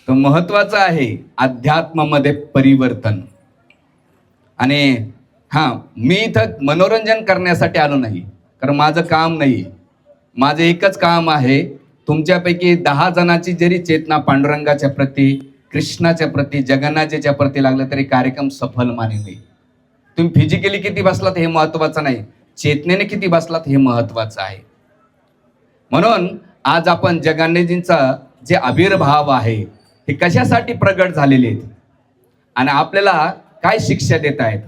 तो महत्वाचा आहे अध्यात्मामध्ये परिवर्तन. आणि मी इथं मनोरंजन करण्यासाठी आलो नाही, कारण माझं काम नाही. माझं एकच काम आहे, तुमच्यापैकी 10 जणांची जरी चेतना पांडुरंगाच्या प्रती, कृष्णाच्या प्रती, जगन्नाथजीच्या प्रती लागलं तरी कार्यक्रम सफल मानेल. तुम्ही फिजिकली किती बसलात हे महत्वाचं नाही, चेतनेने किती बसलात हे महत्वाचं आहे. म्हणून आज आपण जगन्नाथजींचा जे आविर्भाव आहे हे कशासाठी प्रगट झालेले आहेत आणि आपल्याला काय शिक्षा देत आहेत.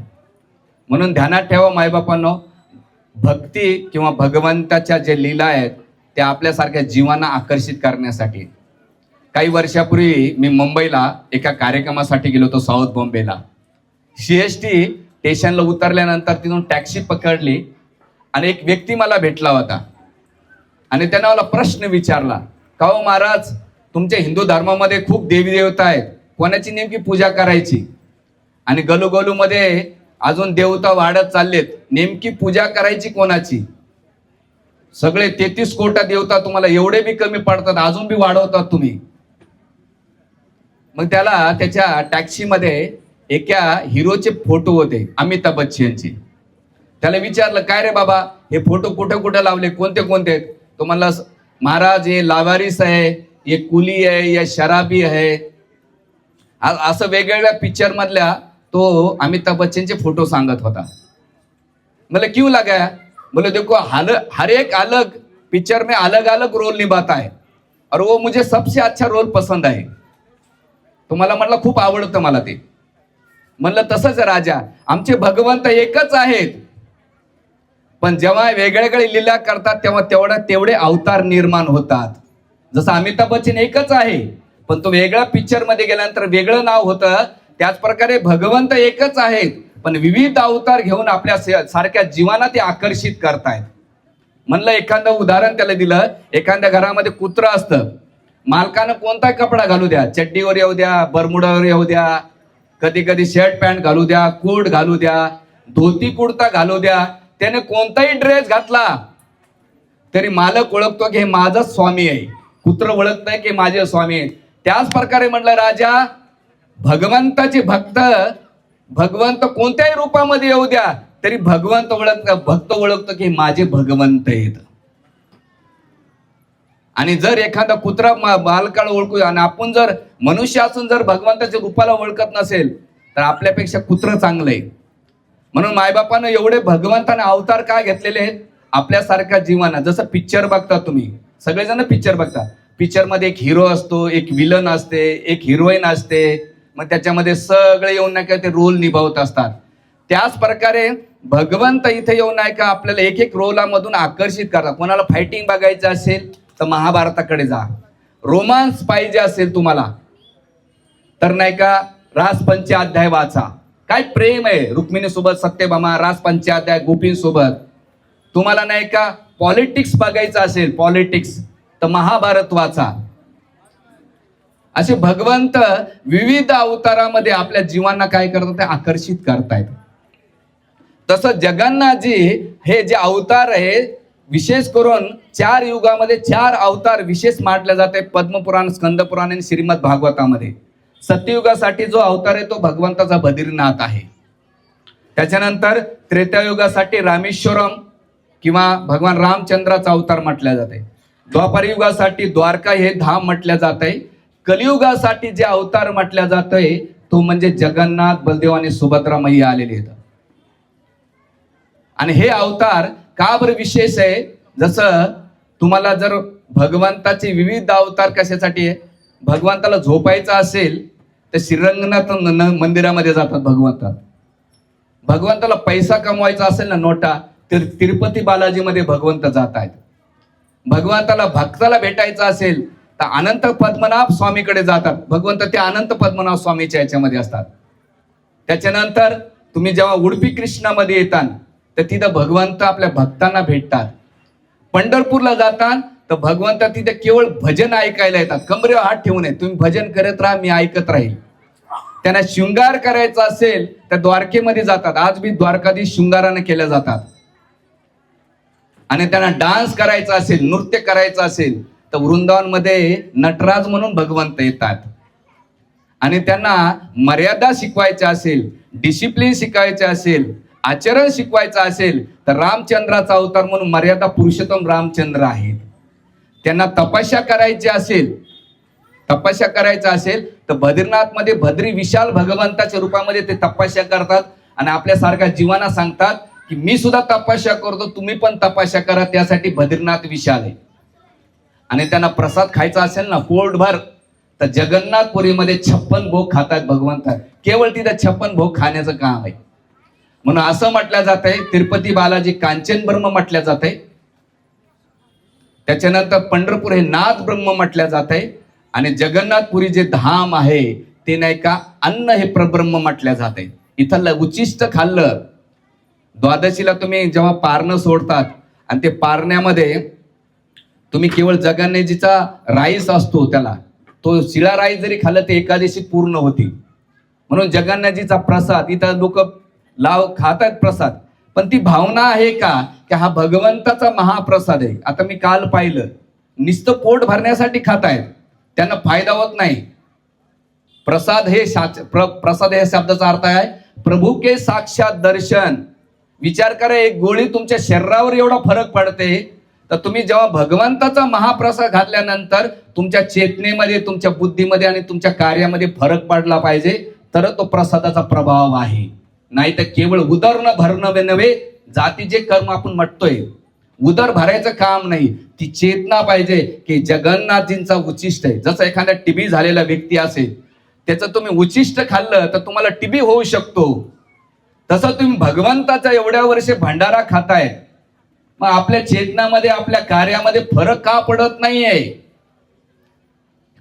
म्हणून ध्यानात ठेवा मायबापांनो, भक्ती किंवा भगवंताच्या जे लीला आहेत त्या आपल्यासारख्या जीवांना आकर्षित करण्यासाठी. काही वर्षापूर्वी मी मुंबईला एका कार्यक्रमासाठी गेलो होतो, साऊथ बॉम्बेला. CST स्टेशनला उतरल्यानंतर तिथून टॅक्सी पकडली आणि एक व्यक्ती मला भेटला होता आणि त्यानं मला प्रश्न विचारला, का हो महाराज, तुमच्या हिंदू धर्मामध्ये खूप देवी देवता आहेत, कोणाची नेमकी पूजा करायची? आणि गलूगलूमध्ये अजून देवता वाढत चाललेत, नेमकी पूजा करायची कोणाची? सगळे 33 कोटी देवता तुम्हाला एवढे बी कमी पडतात, अजून बी वाढवतात तुम्ही. मग त्याला त्याच्या टॅक्सीमध्ये एका हिरोचे फोटो होते, अमिताभ बच्चनचे. त्याला विचारलं, काय रे बाबा, हे फोटो कुठे कुठे लावले, कोणते कोणते? तो म्हणला, महाराज हे लावारिस आहे, ये कुली आहे, या शराबी आहे. असं वेगवेगळ्या पिक्चर मधल्या तो अमिताभ बच्चनचे फोटो सांगत होता. मतलब क्यों लगा? बोले देखो हर एक अलग पिक्चर में अलग अलग रोल निभाता है और वो मुझे सबसे अच्छा रोल पसंद आहे. तो मला म्हटलं खूप आवडतं मला ते. म्हणलं तसंच राजा, आमचे भगवंत एकच आहेत, पण जेव्हा वेगवेगळे लीला करतात तेव्हा तेवढे अवतार निर्माण होतात. जसं अमिताभ बच्चन एकच आहे, पण तो वेगळ्या पिक्चर मध्ये गेल्यानंतर वेगळं नाव होतं. त्याच प्रकारे भगवंत एकच आहेत, पण विविध अवतार घेऊन आपल्या सारख्या जीवांना ते आकर्षित करतायत. म्हणलं एखादं उदाहरण त्याला दिलं, एखाद्या घरामध्ये कुत्रा असतं, मालकानं कोणता कपडा घालू द्या, चड्डीवर येऊ द्या, बरमुडावर येऊ द्या, कधी कधी शर्ट पॅन्ट घालू द्या, कोट घालू द्या, धोती कुर्ता घालू द्या, त्याने कोणताही ड्रेस घातला तरी मालक ओळखतो की हे माझा स्वामी आहे. कुत्र ओळखत नाही की माझे स्वामी आहेत. त्याच प्रकारे म्हटलं राजा, भगवंताचे भगवंत कोणत्याही रूपामध्ये येऊ द्या तरी भक्त ओळखतो की माझे भगवंत आहेत. आणि जर एखादा कुत्रा मालकाला ओळखू आणि आपण जर मनुष्य असून जर भगवंताच्या रूपाला ओळखत नसेल तर आपल्यापेक्षा कुत्र चांगलं आहे. म्हणून मायबापानं एवढे भगवंताने अवतार काय घेतलेले आहेत आपल्यासारख्या जीवांना. जसं पिक्चर बघता तुम्ही, सगळेजण पिक्चर बघता, पिक्चर मध्ये एक हिरो असतो, एक विलन असते, एक हिरोईन असते, मग त्याच्यामध्ये सगळे येऊन नाही का ते रोल निभावत असतात. त्याच प्रकारे भगवंत इथे येऊन नाही का आपल्याला एक एक रोलामधून आकर्षित करतात. कोणाला फायटिंग बघायचं असेल तर महाभारताकडे जा, रोमांस पाहिजे असेल तुम्हाला तर नाही का रासपंचाध्याय वाचा. काय प्रेम आहे रुक्मिणी सोबत, सत्यभामा, रासपंचाध्याय गोपीं सोबत. तुम्हाला नाही का पॉलिटिक्स बघायचं असेल, पॉलिटिक्स, तर महाभारत वाचा. असे भगवंत विविध अवतारामध्ये आपल्या जीवांना काय करतात ते आकर्षित करतायत. तसं जगन्नाथजी हे जे अवतार आहे, विशेष करून 4 युगामध्ये 4 अवतार विशेष मानले जाते पद्मपुराण, स्कंदपुराण आणि श्रीमद भागवतामध्ये. सत्ययुगासाठी जो अवतार आहे तो भगवंताचा बद्रीनाथ आहे. त्याच्यानंतर त्रेतायुगासाठी रामेश्वरम किंवा भगवान रामचंद्राचा अवतार म्हटल्या जाते. द्वापार युगासाठी द्वारका हे धाम म्हटल्या जात आहे. कलियुगासाठी जे अवतार म्हटल्या जात आहे तो म्हणजे जगन्नाथ, बलदेव आणि सुभद्रा मैया आलेले आहेत. आणि हे अवतार का बरं विशेष आहे? जसं तुम्हाला जर भगवंताचे विविध अवतार कशासाठी आहे, भगवंताला झोपायचं असेल तर श्रीरंगनाथ मंदिरामध्ये जातात भगवंताला पैसा कमवायचा असेल ना, नोटा, तर तिरुपती बालाजीमध्ये भगवंत जात आहेत. भगवंताला भक्ताला भेटायचं असेल तर अनंत पद्मनाभ स्वामीकडे जातात. भगवंत ते अनंत पद्मनाभ स्वामीच्या याच्यामध्ये असतात. त्याच्यानंतर तुम्ही जेव्हा उडपी कृष्णामध्ये येतात तर तिथं भगवंत आपल्या भक्तांना भेटतात. पंढरपूरला जातात तर भगवंत तिथे केवळ भजन ऐकायला येतात. कमरेवर हात ठेवून तुम्ही भजन करत राहा, मी ऐकत राहील. त्यांना शृंगार करायचा असेल तर द्वारकेमध्ये जातात. आज बी द्वारकाधीश शृंगाराने केल्या जातात. आणि त्यांना डान्स करायचा असेल, नृत्य करायचं असेल तर वृंदावन मध्ये नटराज म्हणून भगवंत येतात. आणि त्यांना मर्यादा शिकवायच्या असेल, डिसिप्लिन शिकवायचे असेल, आचरण शिकवायचं असेल, तर रामचंद्राचा अवतार म्हणून मर्यादा पुरुषोत्तम रामचंद्र आहेत. त्यांना तपस्या करायची असेल तर बद्रीनाथ मध्ये भद्री विशाल भगवंताच्या रूपामध्ये ते तपस्या करतात आणि आपल्यासारख्या जीवांना सांगतात की मी सुद्धा तपस्या करतो, तुम्ही पण तपस्या करा, त्यासाठी बद्रीनाथ विशाल आहे. आणि त्यांना प्रसाद खायचा असेल ना पोटभर, तर जगन्नाथपुरीमध्ये 56 भोग खातात भगवंत. केवळ तिथे 56 भोग खाण्याचं काम आहे. म्हणून असं म्हटलं जात आहे, तिरुपती बालाजी कांचन ब्रह्म म्हटलं जात आहे, त्याच्यानंतर पंढरपूर हे नाथ ब्रह्म म्हटलं जात आहे, आणि जगन्नाथपुरी जे धाम आहे ते नाही का अन्न हे प्रब्रह्म म्हटलं जात आहे. इथलं उचिष्ट खाल्लं, द्वादशीला तुम्ही जेव्हा पारणं सोडतात आणि ते पारण्यामध्ये तुम्ही केवळ जगन्नाथजीचा राईस असतो, त्याला तो शिळा राईस जरी खाल्लं ते एकादशी पूर्ण होती. म्हणून जगन्नाथजीचा प्रसाद इथं लोक खातात प्रसाद, पण ती भावना आहे का की हा भगवंताचा महाप्रसाद आहे. आता मी काल पाहिलं, नुसतं पोट भरण्यासाठी खातायत, त्यांना फायदा होत नाही. प्रसाद हे शब्दाचा अर्थ आहे प्रभू के साक्षात दर्शन. विचार करा, एक गोळी तुमच्या शरीरावर एवढा फरक पडते, तर तुम्ही जेव्हा भगवंताचा महाप्रसाद घातल्यानंतर तुमच्या चेतनेमध्ये, तुमच्या बुद्धीमध्ये आणि तुमच्या कार्यामध्ये फरक पडला पाहिजे, तर तो प्रसादाचा प्रभाव आहे. नाही तर केवळ उदर न भरणं नव्हे, जातीचे कर्म आपण म्हटतोय, उदर भरायचं काम नाही, ती चेतना पाहिजे की जगन्नाथजींचा उचिष्ट आहे. जसं एखादा टीबी झालेला व्यक्ती असेल, त्याचं तुम्ही उचिष्ट खाल्लं तर तुम्हाला टीबी होऊ शकतो. तसं तुम्ही भगवंताचा एवढ्या वर्षे भंडारा खाताय, मग आपल्या चेतनामध्ये, आपल्या कार्यामध्ये फरक का पडत नाहीये?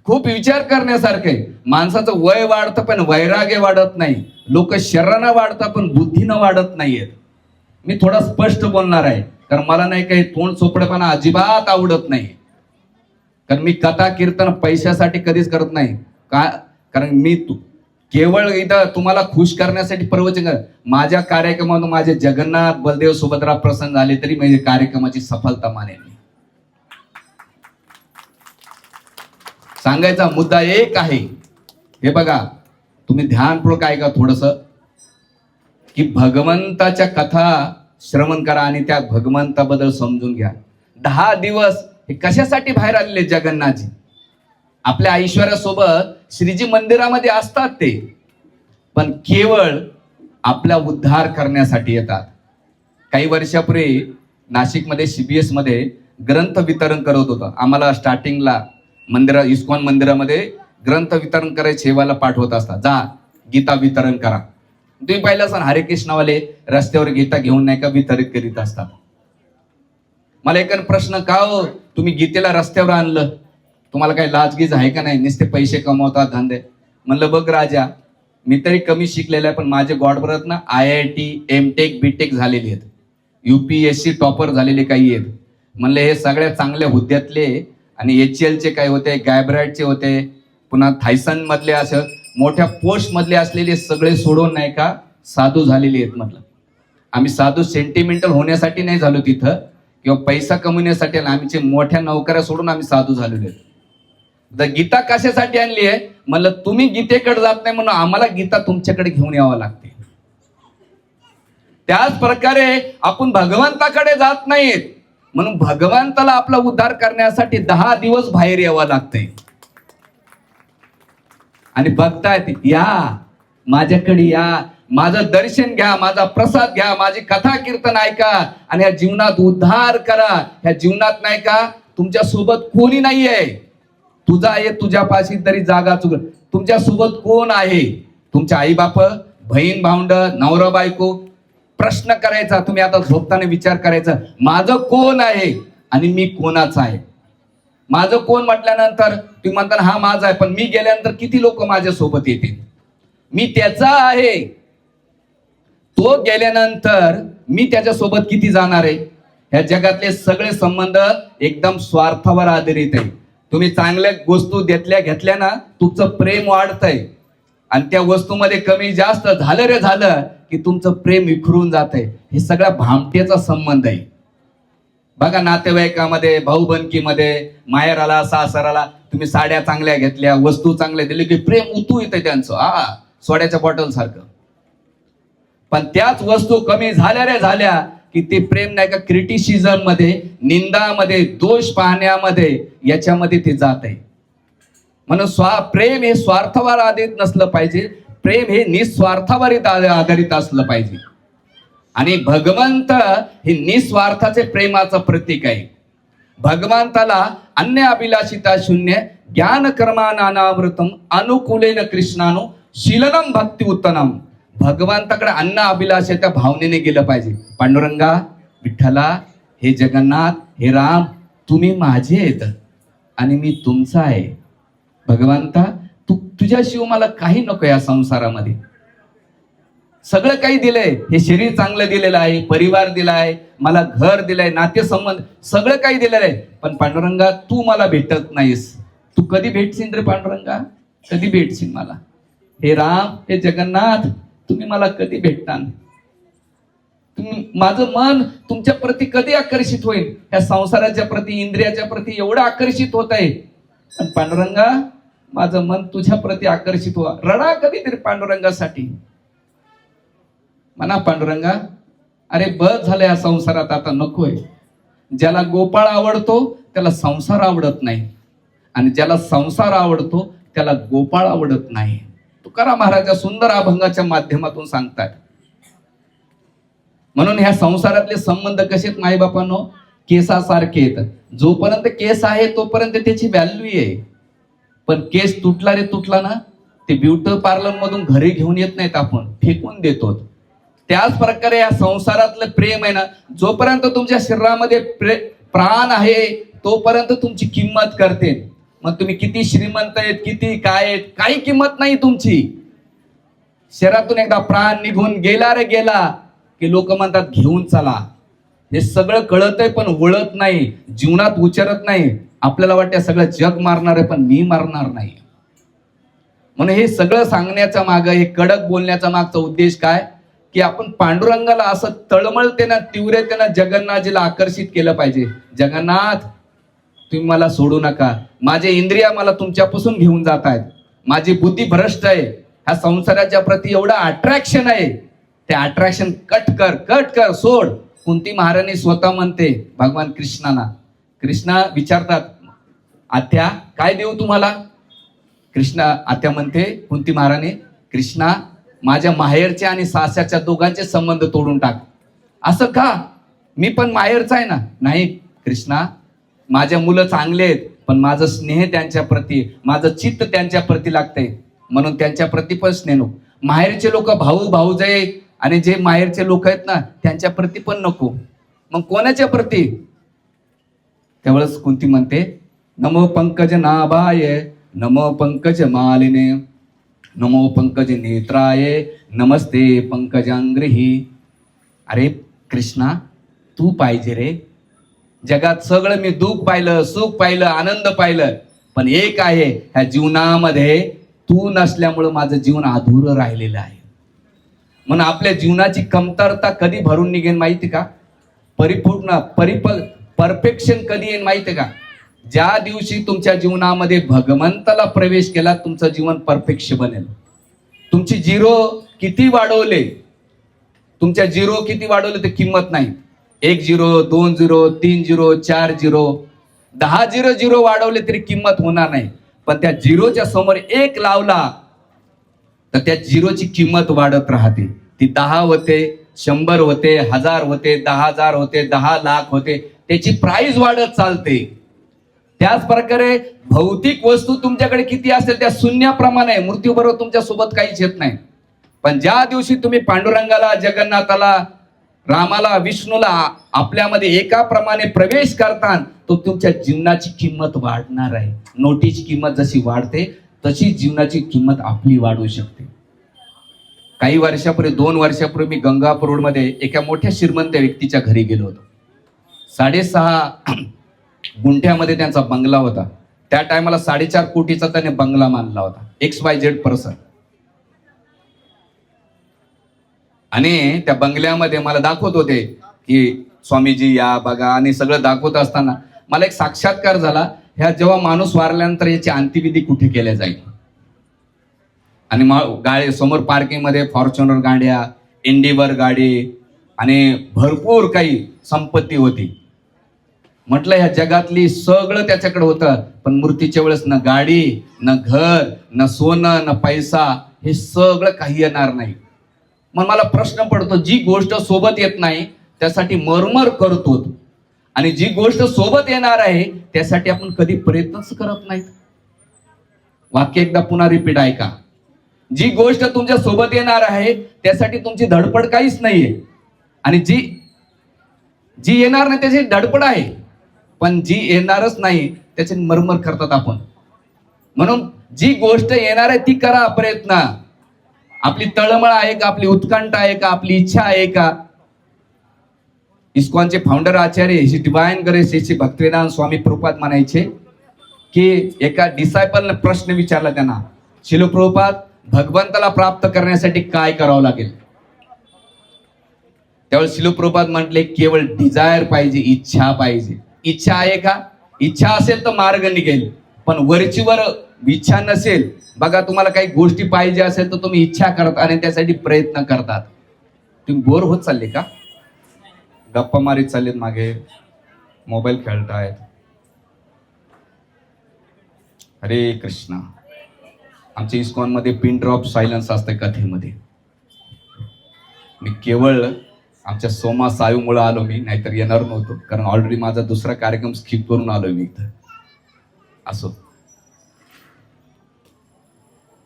खूप विचार करण्यासारखं आहे. माणसाचं वय वाढतं पण वैराग्य वाढत नाही. लोक शरीरानं वाढतात पण बुद्धीनं वाढत नाहीयेत. मी थोडा स्पष्ट बोलणार आहे, कारण मला नाही काही तोंड चोपडेपणा अजिबात आवडत नाही. कारण मी कथा कीर्तन पैशासाठी कधीच करत नाही का, कारण मी केवळ इथं तुम्हाला खुश करण्यासाठी प्रवचन कर. माझ्या कार्यक्रमातून माझे जगन्नाथ बलदेव सुभद्रा प्रसन्न झाले तरी माझ्या कार्यक्रमाची सफलता मानेल. सांगायचा मुद्दा एक आहे, हे बघा तुम्ही ध्यानपूर्वक ऐका थोडस, की भगवंताच्या कथा श्रवण करा आणि त्या भगवंताबद्दल समजून घ्या. 10 दिवस हे कशासाठी बाहेर आलेले जगन्नाथजी? आपल्या ऐश्वर्यासोबत श्रीजी मंदिरामध्ये असतात ते, पण केवळ आपला उद्धार करण्यासाठी येतात. काही वर्षापूर्वी नाशिकमध्ये CBS मध्ये ग्रंथ वितरण करत होतं. आम्हाला स्टार्टिंगला इस्कॉन मंदिरामध्ये ग्रंथ वितरण करायचे सेवाला पाठवत असतात, जा गीता वितरण करा. तुम्ही पाहिलं असाल हरे कृष्णवाले रस्त्यावर गीता घेऊन नाही का वितरित करीत असतात. मला एक प्रश्न, का हो तुम्ही गीतेला रस्त्यावर आणलं, तुम्हाला काही लाजगीज आहे का नाही? नुसते पैसे कमवतात धंदे. म्हणलं बघ राजा, मी तरी कमी शिकलेला आहे, पण माझे गॉडबरत ना IIT MTech BTech झालेले आहेत, UPSC टॉपर झालेले काही आहेत. म्हणलं हे सगळ्या चांगल्या हुद्द्यातले आणि HCL चे काय होते, गॅब्राइटचे होते, पुन्हा थायसन मधले असं मोठ्या पोस्ट मधले असलेले सगळे सोडून नाही का साधू झालेले आहेत. म्हटलं आम्ही साधू सेंटिमेंटल होण्यासाठी नाही झालो तिथं, किंवा पैसा कमवण्यासाठी, आमचे मोठ्या नोकऱ्या सोडून आम्ही साधू झालेलो आहेत. तर गीता कशासाठी आणली आहे? म्हणलं तुम्ही गीतेकडे जात नाही म्हणून आम्हाला गीता तुमच्याकडे घेऊन यावं लागते. त्याच प्रकारे आपण भगवंताकडे जात नाहीत, म्हणून भगवंताला आपला उद्धार करण्यासाठी 10 दिवस बाहेर यावं लागतंय. आणि बघतायत, या माझ्याकडे या, माझं दर्शन घ्या, माझा प्रसाद घ्या, माझी कथा कीर्तन ऐका आणि ह्या जीवनात उद्धार करा. ह्या जीवनात नाही का तुमच्या सोबत कोणी नाहीये. तुझा आहे तुझ्यापाशी तरी जागा चुक. तुमच्या सोबत कोण आहे? तुमच्या आई बाप, बहीण भावंड, नवरा बायको. प्रश्न करायचा, तुम्ही आता झोपताना विचार करायचा, माझं कोण आहे आणि मी कोणाचा आहे? माझं कोण म्हटल्यानंतर तुम्ही म्हणता हा माझा आहे, पण मी गेल्यानंतर किती लोक माझ्या सोबत येतील? मी त्याचा आहे, तो गेल्यानंतर मी त्याच्या सोबत किती जाणार आहे? ह्या जगातले सगळे संबंध एकदम स्वार्थावर आधारित आहे. तुम्ही चांगल्या वस्तू घेतल्या ना, तुमचं प्रेम वाढतंय, आणि त्या वस्तूमध्ये कमी जास्त झालं रे झालं की तुमचं प्रेम विखरून जात आहे. हे सगळ्या भामट्याचा संबंध आहे. बघा नातेवाईकामध्ये, भाऊबंदकीमध्ये, माहेराला सासराला तुम्ही साड्या चांगल्या घेतल्या, वस्तू चांगल्या दिली की प्रेम उतू येते त्यांचं, सोड्याच्या बॉटल सारखं. पण त्याच वस्तू कमी झाल्या रे झाल्या की ते प्रेम नाही का क्रिटिसिझम मध्ये, निंदामध्ये, दोष पाहण्यामध्ये, याच्यामध्ये ते जात आहे. म्हणून प्रेम हे स्वार्थावर आधारित नसलं पाहिजे. प्रेम हे निस्वार्थावर आधारित असलं पाहिजे. आणि भगवंत हे निस्वार्थाचे प्रेमाचं प्रतीक आहे. भगवंताला अन्य अभिलाषिता शून्य ज्ञान कर्मानावृतम अनुकूलेन कृष्णानु शीलनम भक्ती उत्तनम. भगवंताकडे अन्न अभिलाषेच्या भावनेने गेलं पाहिजे. पांडुरंगा, विठ्ठला, हे जगन्नाथ, हे राम, तुम्ही माझे आहेत आणि मी तुमचा आहे. भगवंता, तुझ्याशिवाय मला काही नको या संसारामध्ये. सगळं काही दिलंय, हे शरीर चांगलं दिलेलं आहे, परिवार दिलाय, मला घर दिलंय, नातेसंबंध सगळं काही दिलेलं आहे. पण पांडुरंगा, तू मला भेटत नाहीस. तू कधी भेटशील रे पांडुरंगा? कधी भेटशील मला? हे राम, हे जगन्नाथ, तुम्ही मला कधी भेटता? तुम्ही, माझं मन तुमच्या प्रती कधी आकर्षित होईल? या संसाराच्या प्रती, इंद्रियाच्या प्रती एवढं आकर्षित होत आहे. पण पांडुरंगा, माझं मन तुझ्या प्रती आकर्षित व्हा. रडा कधीतरी पांडुरंगासाठी. म्हणा पांडुरंगा, अरे बस झालं या संसारात, आता नकोय. ज्याला गोपाळ आवडतो त्याला संसार आवडत नाही, आणि ज्याला संसार आवडतो त्याला गोपाळ आवडत नाही. तुकाराम महाराज सुंदर अभंगाच्या माध्यमातून सांगतात. म्हणून ह्या संसारातले संबंध कसे आहेत माई बापांनो? केसासारखे आहेत. जोपर्यंत केस आहे तोपर्यंत त्याची व्हॅल्यू आहे. पण केस तुटला रे तुटला ना, ते ब्युटी पार्लर मधून घरी घेऊन येत नाहीत, आपण फेकून देतो. त्याच प्रकारे या संसारातलं प्रेम आहे ना, जोपर्यंत तुमच्या शरीरामध्ये प्राण आहे तोपर्यंत तुमची किंमत करते. मग तुम्ही किती श्रीमंत आहेत, किती काय आहेत, काही किंमत नाही तुमची. शरीरातून एकदा प्राण निघून गेला रे गेला की लोक म्हणतात घेऊन चला. हे सगळं कळत आहे पण वळत नाही, जीवनात उचरत नाही. आपल्याला वाटतं सगळं जग मारणार आहे, पण मी मारणार नाही. म्हणून हे सगळं सांगण्याचा माग, हे कडक बोलण्याचा मागचा उद्देश काय? की आपण पांडुरंगाला असं तळमळतेनं, तीव्रतेनं जगन्नाथजीला आकर्षित केलं पाहिजे. जगन्नाथ, तुम्ही मला सोडू नका. माझे इंद्रिया मला तुमच्यापासून घेऊन जात आहेत. माझी बुद्धी भ्रष्ट आहे. ह्या संसाराच्या प्रती एवढं अट्रॅक्शन आहे, ते अट्रॅक्शन कट कर, सोड. कुंती महाराणी स्वतः म्हणते भगवान कृष्णाला. कृष्णा विचारतात, आत्या काय देऊ तुम्हाला? कृष्णा, आत्या म्हणते कुंती महाराणी, कृष्णा, माझ्या माहेरच्या आणि सासरच्या दोघांचे संबंध तोडून टाक. असं का? मी पण माहेरचा आहे ना. नाही कृष्णा, माझ्या मुलं चांगले आहेत, पण माझं स्नेह त्यांच्या प्रती, माझं चित्त त्यांच्या प्रती लागतंय, म्हणून त्यांच्या प्रती पण स्नेह नको. माहेरचे लोक भाऊ भाऊजाई आणि जे माहेरचे लोक आहेत ना, त्यांच्या प्रती पण नको. मग कोणाच्या प्रती? त्यावेळेस कुंती म्हणते, नमो पंकज नाभाय, नमो पंकज मालिने, नमो पंकज नेत्राय, नमस्ते पंकजांग्रही. अरे कृष्णा, तू पाहिजे रे. जगात सगळं मी दुःख पाहिलं, सुख पाहिलं, आनंद पाहिलं, पण एक आहे, ह्या जीवनामध्ये तू नसल्यामुळं माझं जीवन अधुरं राहिलेलं आहे. म्हणून आपल्या जीवनाची कमतरता कधी भरून निघेन माहिती का? परिपूर्ण परफेक्शन कधी येईल माहिती का? ज्या दिवशी तुमच्या जीवनामध्ये भगवंताला प्रवेश केला, तुमचं जीवन परफेक्ट बनेल. तुमची झिरो किती वाढवले, तुमच्या झिरो किती वाढवले ते किंमत नाही. 1 0, 2 0, 3 0, 4 0, 10 0 वाढवले तरी किंमत होणार नाही. पण त्या झिरोच्या समोर 1 लावला तर त्या झिरोची किंमत वाढत राहते. ती 10 होते, 100 होते, 1000 होते, 10,000 होते, 10 लाख होते, त्याची प्राइस वाढत चालते. त्याच प्रकारे भौतिक वस्तू तुमच्याकडे किती असेल त्या शून्याप्रमाणे मृत्यूबरोबर तुमच्या सोबत काहीच येत नाही. पण ज्या दिवशी तुम्ही पांडुरंगाला, जगन्नाथाला, रामाला, विष्णूला आपल्यामध्ये एकाप्रमाणे प्रवेश करता, तो तुमच्या जीवनाची किंमत वाढणार आहे. नोटीची किंमत जशी वाढते तशी जीवनाची किंमत आपली वाढू शकते. काही वर्षापूर्वी, 2 वर्षापूर्वी मी गंगापूर रोडमध्ये एका मोठ्या श्रीमंत व्यक्तीच्या घरी गेलो होतो. 6.5 गुंठ्यामध्ये त्यांचा बंगला होता. त्या टायमाला 4.5 कोटीचा त्याने बंगला मानला होता. XYZ person. आणि त्या बंगल्यामध्ये मला दाखवत होते की स्वामीजी या बघा आणि सगळं दाखवत असताना मला एक साक्षात्कार झाला, ह्या जेव्हा माणूस वारल्यानंतर याची अंत्यविधी कुठे केल्या जाईल. आणि गाडी समोर पार्किंगमध्ये फॉर्च्युनर गाड्या, इंडिवर गाडी आणि भरपूर काही संपत्ती होती. म्हटलं ह्या जगातली सगळं त्याच्याकडे होतं, पण मृत्यूच्या वेळेस न गाडी, न घर, न सोनं, न पैसा, हे सगळं काही येणार नाही. मग मला प्रश्न पडतो, जी गोष्ट सोबत येत नाही त्यासाठी मरमर करतो, आणि जी गोष्ट सोबत येणार आहे त्यासाठी आपण कधी प्रयत्नच करत नाहीत. वाक्य एकदा पुन्हा रिपीट ऐका. जी गोष्ट तुमच्या सोबत येणार आहे त्यासाठी तुमची धडपड काहीच नाहीये, आणि जी येणार नाही त्याची धडपड आहे, पण जी येणारच नाही त्याची मरमर करतात आपण. म्हणून जी गोष्ट येणार आहे ती करा प्रयत्न. आपली तळमळ आहे का, आपली उत्कंठा आहे का, आपली इच्छा आहे का. इस्कॉनचे फाउंडर आचार्य हिची डिवाइन ग्रेस हिची भक्तिवेदांत स्वामी प्रभुपाद म्हणायचे की एका डिसायपलने प्रश्न विचारला त्यांना, शिल प्रभुपाद, भगवंताला प्राप्त करण्यासाठी काय करावं लागेल. त्यावेळेस शिल प्रभुपाद म्हटले, केवळ डिझायर पाहिजे, इच्छा पाहिजे. इच्छा आहे का? इच्छा असेल तर मार्ग निघेल, पण वरचीवर इच्छा नसेल, बघा तुम्हाला काही गोष्टी पाहिजे असेल तर तुम्ही इच्छा करता आणि त्यासाठी प्रयत्न करतात. तुम्ही बोर होत चालले का? गप्पा मारीत चाललेत, मागे मोबाईल खेळतायत. हरे कृष्णा. आमच्या इस्कॉन मध्ये पिन ड्रॉप सायलन्स असतं कथेमध्ये. मी केवळ आमच्या सोमा सायूमुळे आलो, मी नाहीतर येणार नव्हतो, कारण ऑलरेडी माझा दुसरा कार्यक्रम स्किप करून आलोय मी इथं. असो,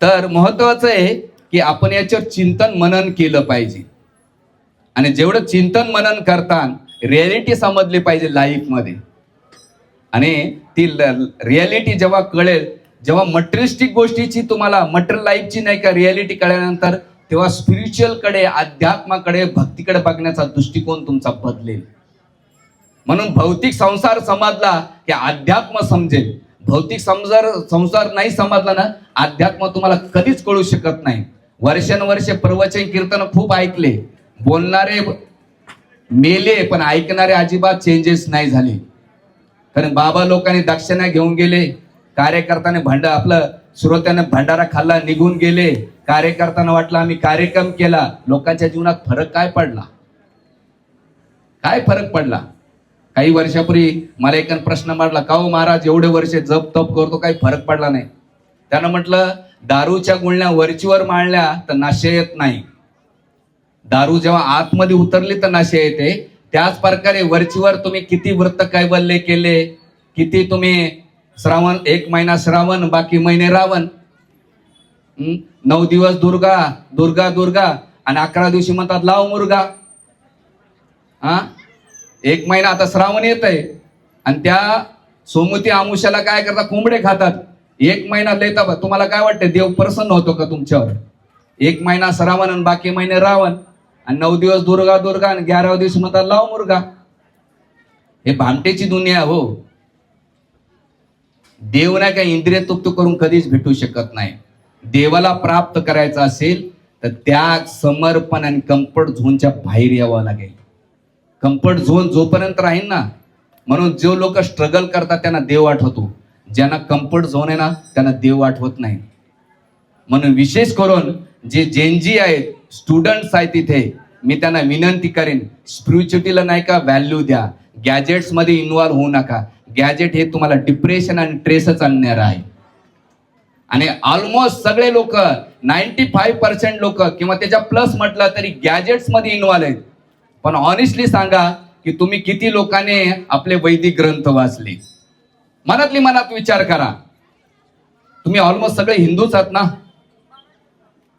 तर महत्वाचं आहे की आपण याच्यावर चिंतन मनन केलं पाहिजे, आणि जेवढं चिंतन मनन करता रियालिटी समजली पाहिजे लाईफ मध्ये. आणि ती रियालिटी जेव्हा कळेल, जेव्हा मटेरियलिस्टिक गोष्टीची तुम्हाला मटेरियल लाईफची नाही का रियालिटी कळल्यानंतर, तेव्हा स्पिरिच्युअल कडे, अध्यात्माकडे, भक्तीकडे बघण्याचा दृष्टिकोन तुमचा बदलेल. म्हणून भौतिक संसार समजला की अध्यात्म समजेल. भौतिक संसार नाही समजला ना, अध्यात्म तुम्हाला कधीच कळू शकत नाही. वर्षानुवर्षे प्रवचन कीर्तन खूप ऐकले, बोलणारे मेले पण ऐकणारे अजिबात चेंजेस नाही झाले. कारण बाबा लोकांनी दक्षिणा घेऊन गेले, कार्यकर्त्याने आपलं श्रोत्याने भंडारा खाल्ला, निघून गेले. कार्यकर्त्यांना वाटलं आम्ही कार्यक्रम केला. लोकांच्या जीवनात फरक काय पडला? काय फरक पडला? काही वर्षापूर्वी मला एक प्रश्न मांडला, का हो महाराज एवढे वर्ष जप तप करतो, काही फरक पडला नाही. त्यानं म्हटलं, दारूच्या गुळण्या वरचीवर मांडल्या तर नशा येत नाही, दारू जेव्हा आतमध्ये उतरली तर नशा येते. त्याच प्रकारे वरचीवर तुम्ही किती व्रत कैवल्य केले, किती तुम्ही श्रावण, 1 महिना श्रावण, बाकी महिने रावण, 9 दिवस दुर्गा दुर्गा दुर्गा, आणि 11 दिवशी म्हणतात लाव मुर्गा. 1 महिना आता श्रावण येत आहे, आणि त्या सोमवती अमावस्याला काय करतात, कोंबडे खातात. 1 महिना लेता. तुम्हाला काय वाटतं, देव प्रसन्न होतो का तुमच्यावर? 1 महिना श्रावण आणि बाकी महिने रावण, आणि 9 दिवस दुर्गा दुर्गा, आणि 11व्या दिवशी म्हणतात लाव मुर्गा. हे भामटेची दुनिया हो. देव नाही काय इंद्रिय तुप्त करून कधीच भेटू शकत नाही. देवाला प्राप्त करायचं असेल तर त्याग, समर्पण आणि कम्फर्ट झोनच्या बाहेर यावं लागेल. कम्फर्ट झोन जोपर्यंत राहील ना, म्हणून जो लोक स्ट्रगल करतात त्यांना देव आठवतो, ज्यांना कम्फर्ट झोन आहे ना त्यांना देव आठवत नाही. म्हणून विशेष करून जे जेनजी आहेत, स्टुडंट्स आहेत तिथे, मी त्यांना विनंती करेन, स्पिरिच्युअलिटीला नाही का व्हॅल्यू द्या. गॅजेट्स मध्ये इन्व्हॉल्व्ह होऊ नका. गॅजेट हे तुम्हाला डिप्रेशन आणि ट्रेसच आणणार आहे. आणि ऑलमोस्ट सगळे लोक, 95% लोक किंवा त्याच्या प्लस म्हटलं तरी गॅजेट्स मध्ये इन्व्हॉल्व आहेत. पण ऑनेस्टली सांगा की तुम्ही किती लोकांनी आपले वैदिक ग्रंथ वाचले? मनातली मनात विचार करा. तुम्ही ऑलमोस्ट सगळे हिंदूच आहात ना?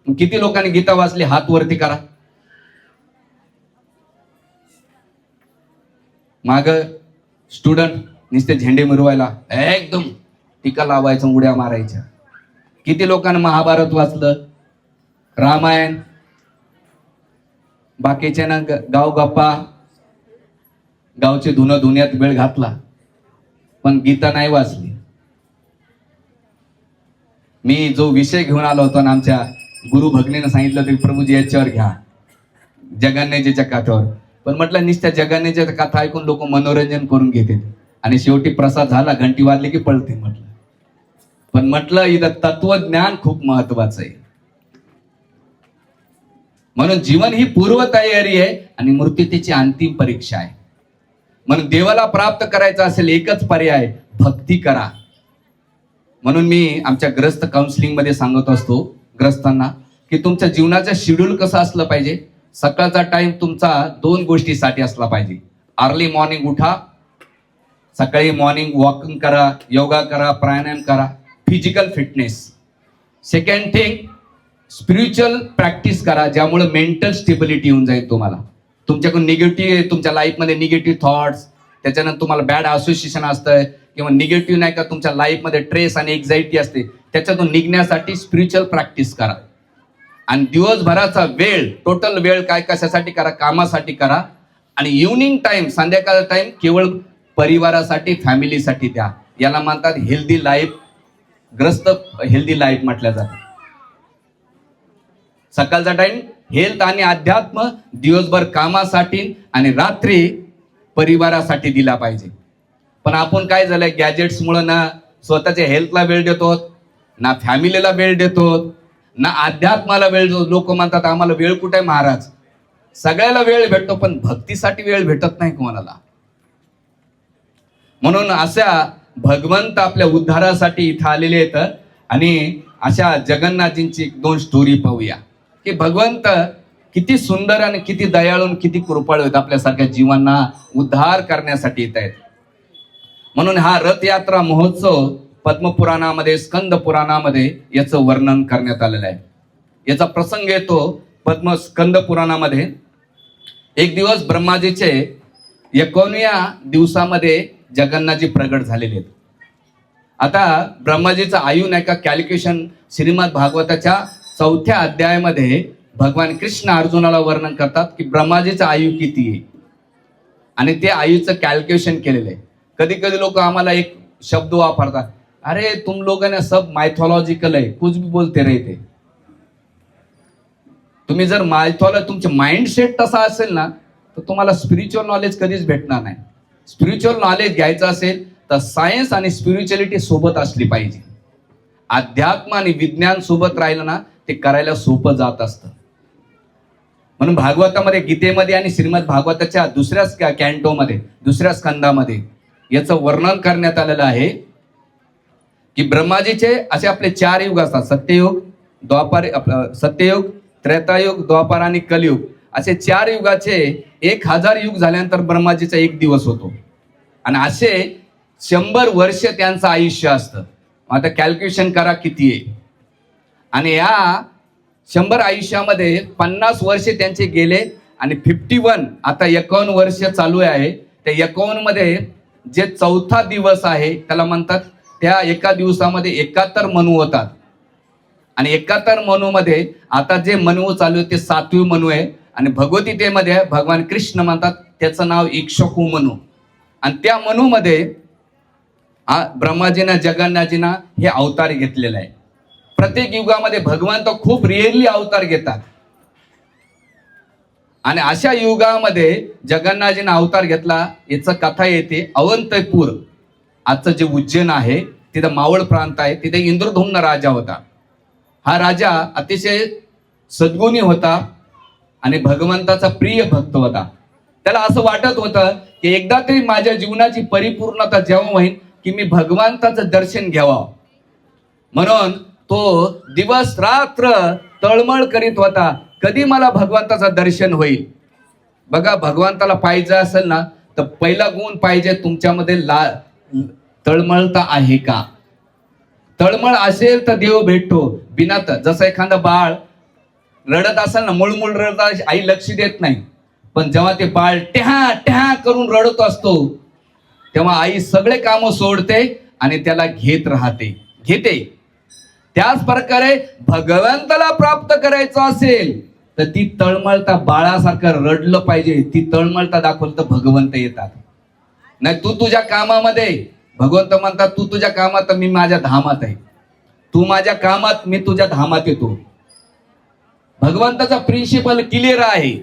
किती लोकांनी गीता वाचली? हात वरती करा. माग स्टुडंट नुसते झेंडे मिरवायला, एकदम टीका लावायचं, उड्या मारायच्या. किती लोकांनी महाभारत वाचलं, रामायण, बाकीच्या ना गाव गप्पा, गावचे धुण्यात वेळ घातला, पण गीता नाही वाचली. मी जो विषय घेऊन आलो होतो ना, आमच्या गुरु भगनीने सांगितलं तरी प्रभूजी याच्यावर घ्या, जगन्याच्या काठावर, पण म्हटलं नुसत्या जगानेच्या कथा ऐकून लोक मनोरंजन करून घेते आणि शेवटी प्रसाद झाला, घंटी वाजली की पळते म्हटलं. पण म्हटलं इथं तत्वज्ञान खूप महत्वाचं आहे. म्हणून जीवन ही पूर्वतयारी आहे आणि मृत्यू त्याची अंतिम परीक्षा आहे. म्हणून देवाला प्राप्त करायचं असेल एकच पर्याय, भक्ती करा. म्हणून मी आमच्या ग्रस्त काउन्सिलिंग मध्ये सांगत असतो ग्रस्तांना की तुमच्या जीवनाचं शेड्यूल कसं असलं पाहिजे. सकाळचा टाइम तुमचा 2 गोष्टीसाठी असला पाहिजे. अर्ली मॉर्निंग उठा, सकाळी मॉर्निंग वॉकिंग करा, योगा करा, प्राणायाम करा, physical fitness. Second thing, spiritual practice करा, ज्यामुळे मेंटल स्टेबिलिटी येऊन जाईल तुम्हाला. तुमच्याकडून निगेटिव्ह, तुमच्या लाईफमध्ये निगेटिव्ह थॉट्स, त्याच्यानंतर तुम्हाला बॅड असोसिएशन असतं किंवा निगेटिव्ह नाही का तुमच्या लाईफमध्ये ट्रेस आणि एक्झायटी असते, त्याच्यातून निघण्यासाठी स्पिरिच्युअल प्रॅक्टिस करा. आणि दिवसभराचा वेळ, टोटल वेळ काय कशासाठी करा, कामासाठी करा. आणि इव्हनिंग टाइम, संध्याकाळ टाइम केवळ परिवारासाठी, फॅमिलीसाठी द्या. याला म्हणतात हेल्दी लाईफ. ग्रस्त हेल्दी लाईफ म्हटलं जातं. सकाळचा टाइम हेल्थ आणि अध्यात्म, दिवसभर कामासाठी आणि रात्री परिवारासाठी दिला पाहिजे. पण आपण काय झालंय, गॅजेट्समुळे ना स्वतःच्या हेल्थला वेळ देतो, ना फॅमिलीला वेळ देतो, ना अध्यात्माला वेळ देतो. लोक म्हणतात आम्हाला वेळ कुठे आहे महाराज. सगळ्याला वेळ भेटतो पण भक्तीसाठी वेळ भेटत नाही कोणाला. म्हणून अशा भगवंत आपल्या उद्धारासाठी इथं आलेले आहेत. आणि अशा जगन्नाथजींची 2 स्टोरी पाहूया की भगवंत किती सुंदर आणि किती दयाळू आणि किती कृपाळू आहेत, आपल्यासारख्या जीवांना उद्धार करण्यासाठी येत आहेत. म्हणून हा रथयात्रा महोत्सव पद्मपुराणामध्ये, स्कंद पुराणामध्ये याचं वर्णन करण्यात आलेलं आहे. याचा प्रसंग येतो स्कंद पुराणामध्ये. एक दिवस ब्रह्माजीचे 51व्या दिवसामध्ये जगन्नाथजी प्रगट झालेले आहेत. आता ब्रह्माजीचं आयु नाही का कॅल्क्युलेशन श्रीमद भागवताच्या 4थ्या अध्यायामध्ये भगवान कृष्ण अर्जुनाला वर्णन करतात की ब्रह्माजीचं आयु किती आहे आणि ते आयुचं कॅल्क्युलेशन केलेलं आहे. कधी कधी लोक आम्हाला एक शब्द वापरतात, अरे तुम लोग ना सब मायथॉलॉजिकल आहे, कुछ भी बोलते रहते. तुम्ही जर तुमचे माइंडसेट तसा असेल ना तर तुम्हाला स्पिरिच्युअल नॉलेज कधीच भेटणार नाही. स्पिरिच्युअल नॉलेज घ्यायचं असेल तर सायन्स आणि स्पिरिच्युअलिटी सोबत असली पाहिजे. अध्यात्म आणि विज्ञान सोबत राहिलं ना ते करायला सोपं जात असतं. म्हणून भागवतामध्ये, गीतेमध्ये आणि श्रीमद भागवताच्या दुसऱ्या कॅन्टोमध्ये, दुसऱ्या स्कंदामध्ये याचं वर्णन करण्यात आलेलं आहे की ब्रह्माजीचे असे आपले 4 युग असतात. सत्ययुग, त्रेतायुग, द्वापार आणि कलियुग असे 4 युगाचे 1000 युग झाल्यानंतर ब्रह्माजीचा 1 दिवस होतो. आणि असे 100 वर्ष त्यांचं आयुष्य असतं. आता कॅल्क्युलेशन करा किती आहे. आणि या 100 आयुष्यामध्ये 50 वर्षे त्यांचे गेले आणि 51 आता 51 वर्ष चालू आहे. त्या 51 मध्ये जे 4था दिवस आहे त्याला म्हणतात, त्या एका दिवसामध्ये 71 मनू होतात. आणि 71 मनू मध्ये आता जे मनू चालू आहे ते 7वे मनू आहे. आणि भगवद्गीतेमध्ये भगवान कृष्ण म्हणतात त्याचं नाव इक्ष्वाकु मनू. आणि त्या मनू मध्ये ब्रह्माजींना, जगन्नाथजींना हे अवतार घेतलेला आहे. प्रत्येक युगामध्ये भगवंत खूप रिअरली अवतार घेतात. आणि अशा युगामध्ये जगन्नाथजींना अवतार घेतला. याचं कथा येते अवंतपूर, आजचं जे उज्जैन आहे तिथं मावळ प्रांत आहे, तिथे इंद्रधुम्न राजा होता. हा राजा अतिशय सद्गुणी होता आणि भगवंताचा प्रिय भक्त होता. त्याला असं वाटत होतं की एकदा तरी माझ्या जीवनाची परिपूर्णता जेव्हा होईल की मी भगवंताचं दर्शन घ्यावं. म्हणून तो दिवस रात्र तळमळ करीत होता, कधी मला भगवंताचं दर्शन होईल. बघा, भगवंताला पाहिजे असेल ना तर पहिला गुण पाहिजे तुमच्यामध्ये तळमळता आहे का. तळमळ असेल तर देव भेटतो. बिना जसं एखादं बाळ रडत असेल ना, मुळमुळ रडत, आई लक्ष देत नाही. पण जेव्हा ते बाळ टॅहा टॅहा करून रडत असतो तेव्हा आई सगळे कामं सोडते आणि त्याला घेते. त्याच प्रकारे भगवंताला प्राप्त करायचं असेल तर ती तळमळता बाळासारखं रडलं पाहिजे. ती तळमळता दाखवलं तर भगवंत येतात. नाही तू तुझ्या कामामध्ये, भगवंत म्हणतात तू तुझ्या कामात, मी माझ्या धामात आहे. तू माझ्या कामात, मी तुझ्या धामात येतो. भगवंताचा प्रिन्सिपल क्लिअर आहे.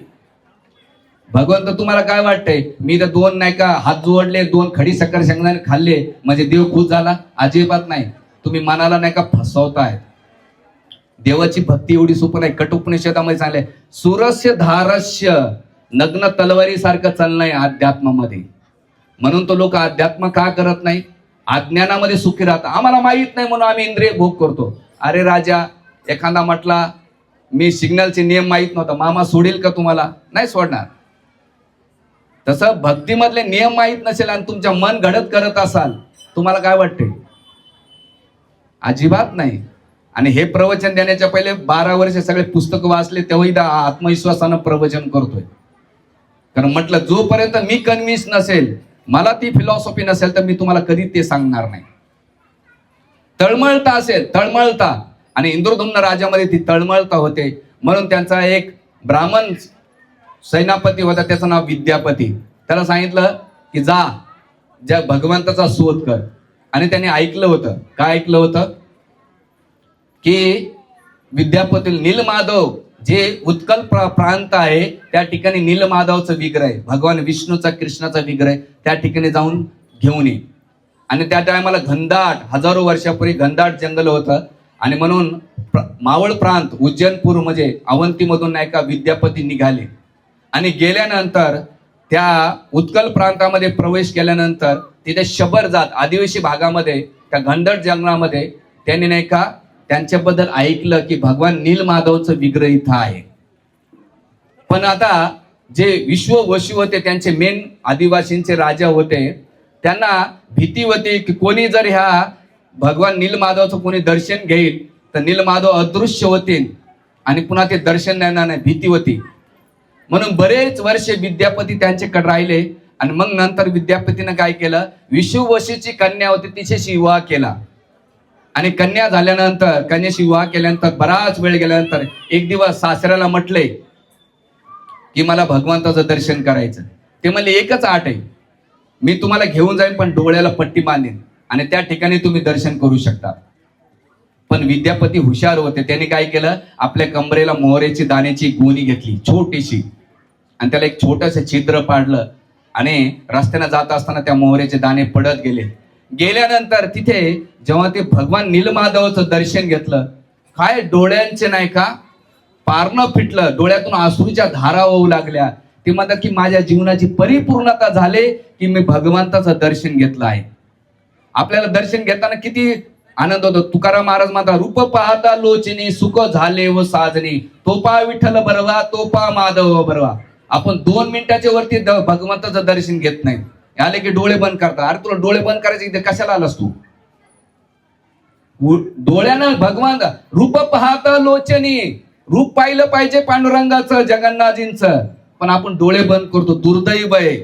भगवंत तुम्हाला काय वाटतंय, मी तर दोन नाही का हात जोडले, दोन खडी साखर शेंगदाणे खाल्ले म्हणजे देव खुश झाला? अजिबात नाही. तुम्ही मनाला नाही का फसवताय. देवाची भक्ती एवढी सोपं नाही. कठोपनिषदामध्ये सांगले, सुरस्य धारस्य, नग्न तलवारी सारखं चालणंय अध्यात्मामध्ये. म्हणून तो लोक अध्यात्म का करत नाही? अज्ञानामध्ये सुखी राहतात. आम्हाला माहित नाही म्हणून आम्ही इंद्रिय भोग करतो. अरे राजा, एखादा म्हटला मी सिग्नलचे नियम माहित नव्हता, मामा सोडेल का तुम्हाला? नाही सोडणार. तसं भक्तीमधले नियम माहित नसेल आणि तुमच्या मन घडत करत असाल, तुम्हाला काय वाटते? अजिबात नाही. आणि हे प्रवचन देण्याच्या पहिले 12 वर्ष सगळे पुस्तकं वाचले, तेव्हाही आत्मविश्वासानं प्रवचन करतोय. कारण म्हटलं जोपर्यंत मी कन्व्हिन्स नसेल, मला ती फिलॉसॉफी नसेल, तर मी तुम्हाला कधी ते सांगणार नाही. तळमळता असेल, तळमळता. आणि इंद्रदुम्न राजामध्ये ती तळमळता होते. म्हणून त्यांचा एक ब्राह्मण सेनापती होता, त्याचं नाव विद्यापती. त्याला सांगितलं की ज्या भगवंताचा शोध कर. आणि त्याने ऐकलं होतं. काय ऐकलं होतं? की विद्यापती नीलमाधव जे उत्कल प्रांत आहे, त्या ठिकाणी नीलमाधवचं विग्रह आहे, भगवान विष्णूचा कृष्णाचा विग्रह आहे, त्या ठिकाणी जाऊन घेऊन ये. आणि त्या टायमाला घनदाट, हजारो वर्षापूर्वी घनदाट जंगल होतं. आणि म्हणून मावळ प्रांत, उज्जैनपूर म्हणजे अवंतीमधून नाही का विद्यापती निघाले. आणि गेल्यानंतर त्या उत्कल प्रांतामध्ये प्रवेश केल्यानंतर तिथे शबर जात आदिवासी भागामध्ये, त्या घनदाट जंगलामध्ये त्यांनी नाही का त्यांच्याबद्दल ऐकलं की भगवान नीलमाधवचं विग्रह इथं आहे. पण आता जे विश्ववसू होते, त्यांचे मेन आदिवासींचे राजा होते, त्यांना भीती होती की कोणी जर ह्या भगवान नीलमाधवचं कोणी दर्शन घेईल तर नीलमाधव अदृश्य होतील आणि पुन्हा ते दर्शन देणार नाही. भीती होती. म्हणून बरेच वर्षे विद्यापती त्यांच्याकडे राहिले. आणि मग नंतर विद्यापतीनं काय केलं, विश्ववसूची कन्या होती, तिच्याशी विवाह केला. आणि कन्या झाल्यानंतर, कन्याशी विवाह केल्यानंतर बराच वेळ गेल्यानंतर एक दिवस सासऱ्याला म्हटले की मला भगवंताचं दर्शन करायचं. ते म्हणले एकच आट आहे, मी तुम्हाला घेऊन जाईन पण डोळ्याला पट्टी बांधेन आणि त्या ठिकाणी तुम्ही दर्शन करू शकता. पण विद्यापती हुशार होते. त्यांनी काय केलं, आपल्या कमरेला मोहरेची दाण्याची गोणी घेतली छोटीशी आणि त्याला एक छोटंसं छिद्र पाडलं. आणि रस्त्याने जात असताना त्या मोहरेचे दाणे पडत गेले. गेल्यानंतर तिथे जेव्हा ते भगवान नीलमाधवचं दर्शन घेतलं, काय डोळ्यांचे नाही का पारणं फिटलं, डोळ्यातून अश्रूच्या धारा होऊ लागल्या. ते म्हणतात की माझ्या जीवनाची परिपूर्णता झाले की मी भगवंताचं दर्शन घेतलं आहे. आपल्याला दर्शन घेताना किती आनंद होतो. तुकाराम महाराज म्हणतात, रूप पाहता लोचनी सुख झाले व साजनी, तो पा विठ्ठल बरवा, तो पा माधव बरवा. आपण 2 मिनिटाच्या वरती भगवंताचं दर्शन घेत नाही. आले की डोळे बंद करतात. अरे तुला डोळे बंद करायचे इथे कशाला आलास तू? डोळ्यानं भगवान रूप पाहता लोचनी, रूप पाहिलं पाहिजे पांडुरंगाचं, जगन्नाथजींचं, पण आपण डोळे बंद करतो. दुर्दैव आहे.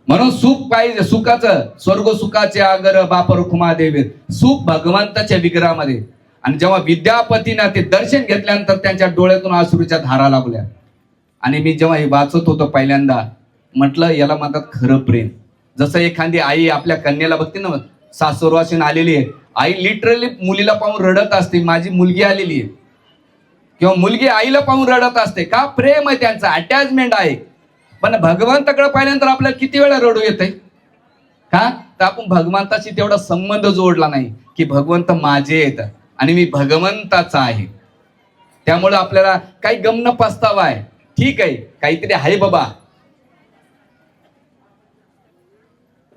म्हणून सुख पाहिजे, सुखाचं स्वर्ग सुखाचे आगर बाप रुक्मा देवे, सुख भगवंताच्या विग्रहामध्ये. आणि जेव्हा विद्यापतीनं ते दर्शन घेतल्यानंतर त्यांच्या डोळ्यातून अश्रूच्या धारा लागल्या. आणि मी जेव्हा हे वाचत होतो पहिल्यांदा, म्हटलं याला म्हणतात खरं प्रेम. जसं एखादी आई आपल्या कन्याला बघते ना, सासरवासीन आलेली आहे, आई लिटरली मुलीला पाहून रडत असते, माझी मुलगी आलेली आहे, किंवा मुलगी आईला पाहून रडत असते. का? प्रेम आहे, त्यांचं अटॅचमेंट आहे. पण भगवंताकडे पाहिल्यानंतर आपल्याला किती वेळा रडू येते का? तर आपण भगवंताशी तेवढा संबंध जोडला नाही की भगवंत माझे आहेत आणि मी भगवंताचा आहे. त्यामुळे आपल्याला काही गमन पस्तावा आहे, ठीक आहे, काहीतरी आहे बाबा.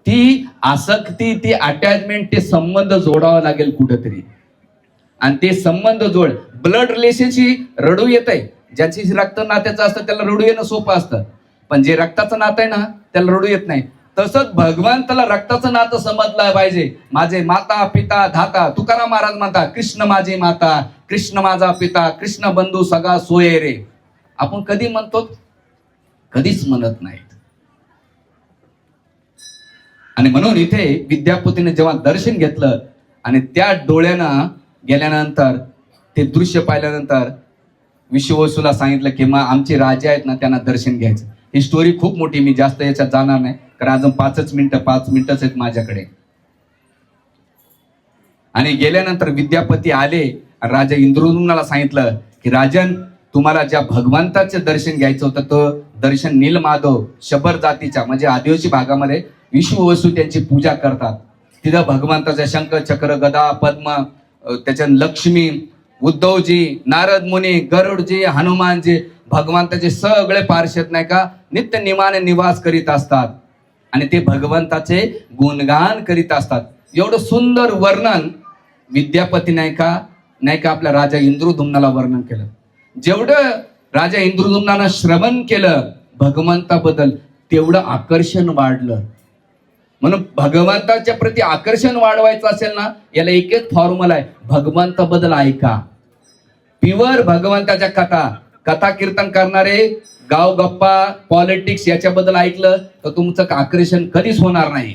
ती आसक्ती, ती अटॅचमेंट, ते संबंध जोडावा लागेल कुठेतरी. आणि ते संबंध जोड, ब्लड रिलेशनशी रडू येत आहे. ज्याची रक्त नात्याचं असतं त्याला रडू येणं सोपं असतं, पण जे रक्ताचं नातं आहे ना त्याला रडू येत नाही. तसंच भगवंताला रक्ताचं नातं समजलं पाहिजे. माझे माता पिता धाता, तुकाराम महाराज म्हणतात, कृष्ण माझी माता, कृष्ण माझा पिता, कृष्ण बंधू सगळा सोये रे. आपण कधी म्हणतो? कधीच म्हणत नाहीत. आणि म्हणून इथे विद्यापतीने जेव्हा दर्शन घेतलं आणि त्या डोळ्यानं गेल्यानंतर ते दृश्य पाहिल्यानंतर विश्ववसूला सांगितलं की मग आमचे राजे आहेत ना, त्यांना दर्शन घ्यायचं. ही स्टोरी खूप मोठी, मी जास्त याच्यात जाणार नाही कारण अजून 5 मिनिटंच आहेत माझ्याकडे. आणि गेल्यानंतर विद्यापती आले. राजा इंद्रद्युम्नाला सांगितलं की राजन, तुम्हाला ज्या भगवंताचे दर्शन घ्यायचं होतं तो दर्शन नीलमाधव शबर जातीच्या म्हणजे आदिवासी भागामध्ये विश्ववसू त्यांची पूजा करतात. तिथं भगवंताच्या शंख चक्र गदा पद्म त्याच्या लक्ष्मी उद्धवजी नारद मुनी गरुडजी हनुमानजी भगवंताचे सगळे पार्षद नाही का नित्य निमाने निवास करीत असतात आणि ते भगवंताचे गुणगान करीत असतात. एवढं सुंदर वर्णन विद्यापती नाही का आपल्या राजा इंद्रद्युम्नाला वर्णन केलं. जेवढं राजा इंद्रद्युम्नानं श्रवण केलं भगवंताबद्दल तेवढं आकर्षण वाढलं. म्हणून भगवंताच्या प्रती आकर्षण वाढवायचं असेल ना याला एकच फॉर्म्युला आहे, भगवंताबद्दल ऐका. प्युअर भगवंताच्या कथा कीर्तन करणारे गाव गप्पा पॉलिटिक्स याच्याबद्दल ऐकलं तर तुमचं आकर्षण कधीच होणार नाही.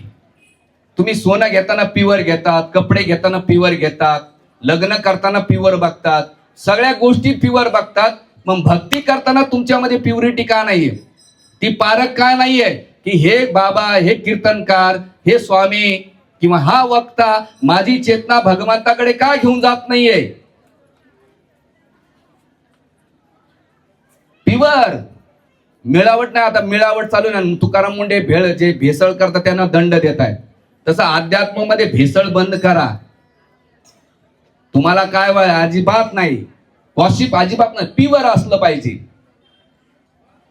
तुम्ही सोनं घेताना प्युअर घेतात, कपडे घेताना प्युअर घेतात, लग्न करताना प्युअर बघतात, सगळ्या गोष्टी प्युअर बघतात. मग भक्ती करताना तुमच्यामध्ये प्युरिटी का नाहीये? ती पारख का नाहीये की हे बाबा हे कीर्तनकार हे स्वामी किंवा हा वक्ता माझी चेतना भगवंताकडे का घेऊन जात नाहीये? प्युअर मिळावट नाही. आता मिळावट चालू ना, तुकाराम मुंडे जे भेसळ करतात त्यांना दंड देत आहेत. तसं अध्यात्मामध्ये भेसळ बंद करा. तुम्हाला काय अजिबात नाही, गॉसिप अजिबात नाही, प्युअर असलं पाहिजे.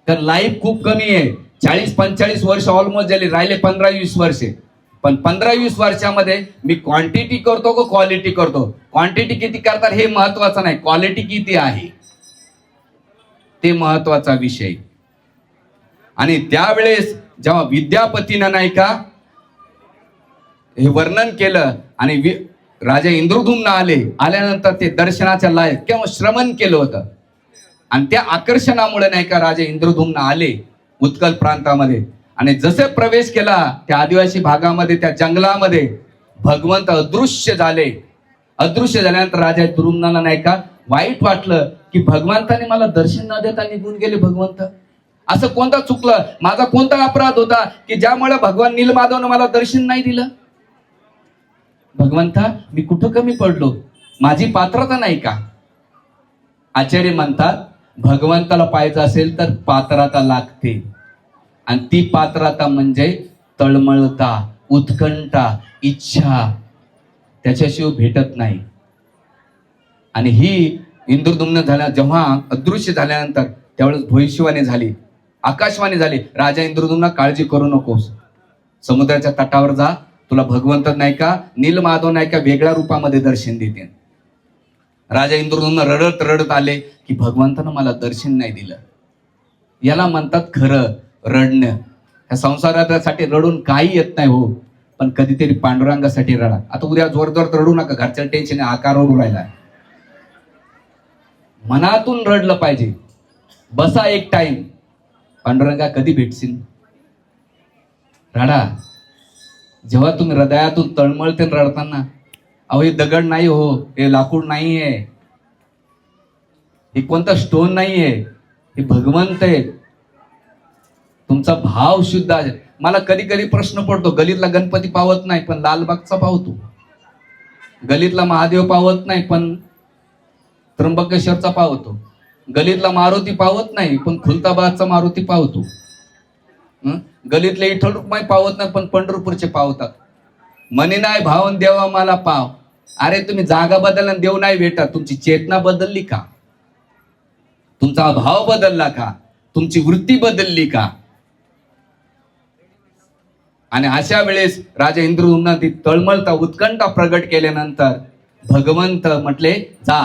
तर लाईफ खूप कमी आहे. 40-45 वर्ष ऑलमोस्ट झाली, राहिले 15-20 वर्षे. पण 15-20 वर्षामध्ये मी क्वांटिटी करतो का क्वालिटी करतो? क्वांटिटी किती करतात हे महत्वाचं नाही, क्वालिटी किती आहे ते महत्वाचा विषय. आणि त्यावेळेस जेव्हा विद्यापतीनं नाही का हे वर्णन केलं आणि राजा इंद्रद्युम्न आल्यानंतर ते दर्शनाच्या लायक किंवा श्रवण केलं होतं आणि त्या आकर्षणामुळे नाही का राजा इंद्रद्युम्न आले उत्कल प्रांतामध्ये. आणि जसे प्रवेश केला त्या आदिवासी भागामध्ये त्या जंगलामध्ये भगवंत अदृश्य झाले. अदृश्य झाल्यानंतर राजा इंद्रद्युम्नाला नाही का वाईट वाटलं की भगवंताने मला दर्शन न देता निघून गेले. भगवंत असं कोणता चुकलं, माझा कोणता अपराध होता की ज्यामुळे भगवान नीलमाधवनं मला दर्शन नाही दिलं? भगवंता मी कुठं कमी पडलो? माझी पात्रता नाही का? आचार्य म्हणतात भगवंताला पाहायचं असेल तर पात्रता लागते आणि ती पात्रता म्हणजे तळमळता उत्कंठा इच्छा, त्याच्याशिवाय भेटत नाही. आणि ही इंद्रद्युम्न झाल्या जेव्हा अदृश्य झाल्यानंतर त्यावेळेस भविष्यवाणी झाली, आकाशवाणी झाली, राजा इंद्रद्युम्न काळजी करू नकोस, समुद्राच्या तटावर जा, तुला भगवंत नाही का नीलमाधव नाही का वेगळ्या रूपामध्ये दर्शन देते. राजा इंद्रद्युम्न रडत रडत आले की भगवंतानं मला दर्शन नाही दिलं. याला म्हणतात खरं रडणं. ह्या संसारासाठी रडून काही येत नाही हो, पण कधीतरी पांडुरंगासाठी रडा. आता उद्या जोर जोर रडू नका, घरच्या टेन्शन आकार ओढू राहिला. मनातून रडलं पाहिजे. बसा एक टाइम, पांडुरंगा कधी भेटशील, रडा. जेव्हा तुम्ही हृदयातून तळमळते रडताना, अहो हे दगड नाही हो, हे लाकूड नाहीये, हे कोणता स्टोन नाहीये, हे भगवंत आहे. तुमचा भाव शुद्ध आहे. मला कधी कधी प्रश्न पडतो, गलीतला गणपती पावत नाही पण लालबागचा पावतो, गलीतला महादेव पावत नाही पण त्र्यंबकेश्वरचा पावतो, गलीतला मारुती पावत नाही पण खुलताबादचा मारुती पावतो, गलीतले इठ्ठल रुक्माई पावत नाही पण पंढरपूरचे पावतात. मनी नाही भावन देवा मला पाव. अरे तुम्ही जागा बदलला देव नाही भेटा, तुमची चेतना बदलली का? तुमचा भाव बदलला का? तुमची वृत्ती बदलली का? आणि अशा वेळेस राजा इंद्रद्युम्न ती तळमळता उत्कंठा प्रगट केल्यानंतर भगवंत म्हटले जा.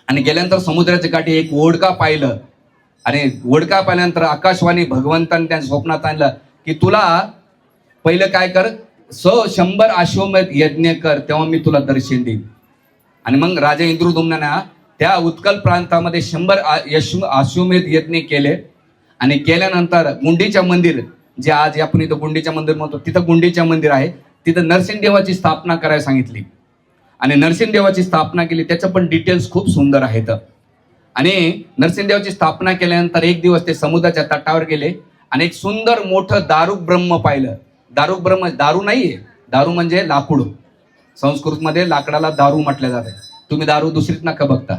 आणि गेल्यानंतर समुद्राच्या काठी एक ओढका पाहिलं आणि ओढका पाहिल्यानंतर आकाशवाणी भगवंताने त्या स्वप्नात आणलं की तुला पहिलं काय कर, 100 अश्वमेध यज्ञ कर, तेव्हा मी तुला दर्शन देईन. आणि मग राजा इंद्रद्युम्नाने त्या उत्कल प्रांतामध्ये 100 अश्वमेध यज्ञ केले. आणि केल्यानंतर गुंडीच्या मंदिर, जे आज आपण इथं गुंडीच्या मंदिर म्हणतो, तिथं गुंडीच्या मंदिर आहे, तिथं नरसिंहदेवाची स्थापना करायला सांगितली आणि नरसिंहदेवाची स्थापना केली. त्याचं पण डिटेल्स खूप सुंदर आहेत. आणि नरसिंहदेवाची स्थापना केल्यानंतर एक दिवस ते समुद्राच्या तटावर गेले आणि एक सुंदर मोठं दारुक ब्रह्म पाहिलं. दारुक ब्रह्म, दारू नाहीये, दारू म्हणजे लाकूड, संस्कृतमध्ये लाकडाला दारू म्हटलं जाते. तुम्ही दारू दुसरीच नका बघता.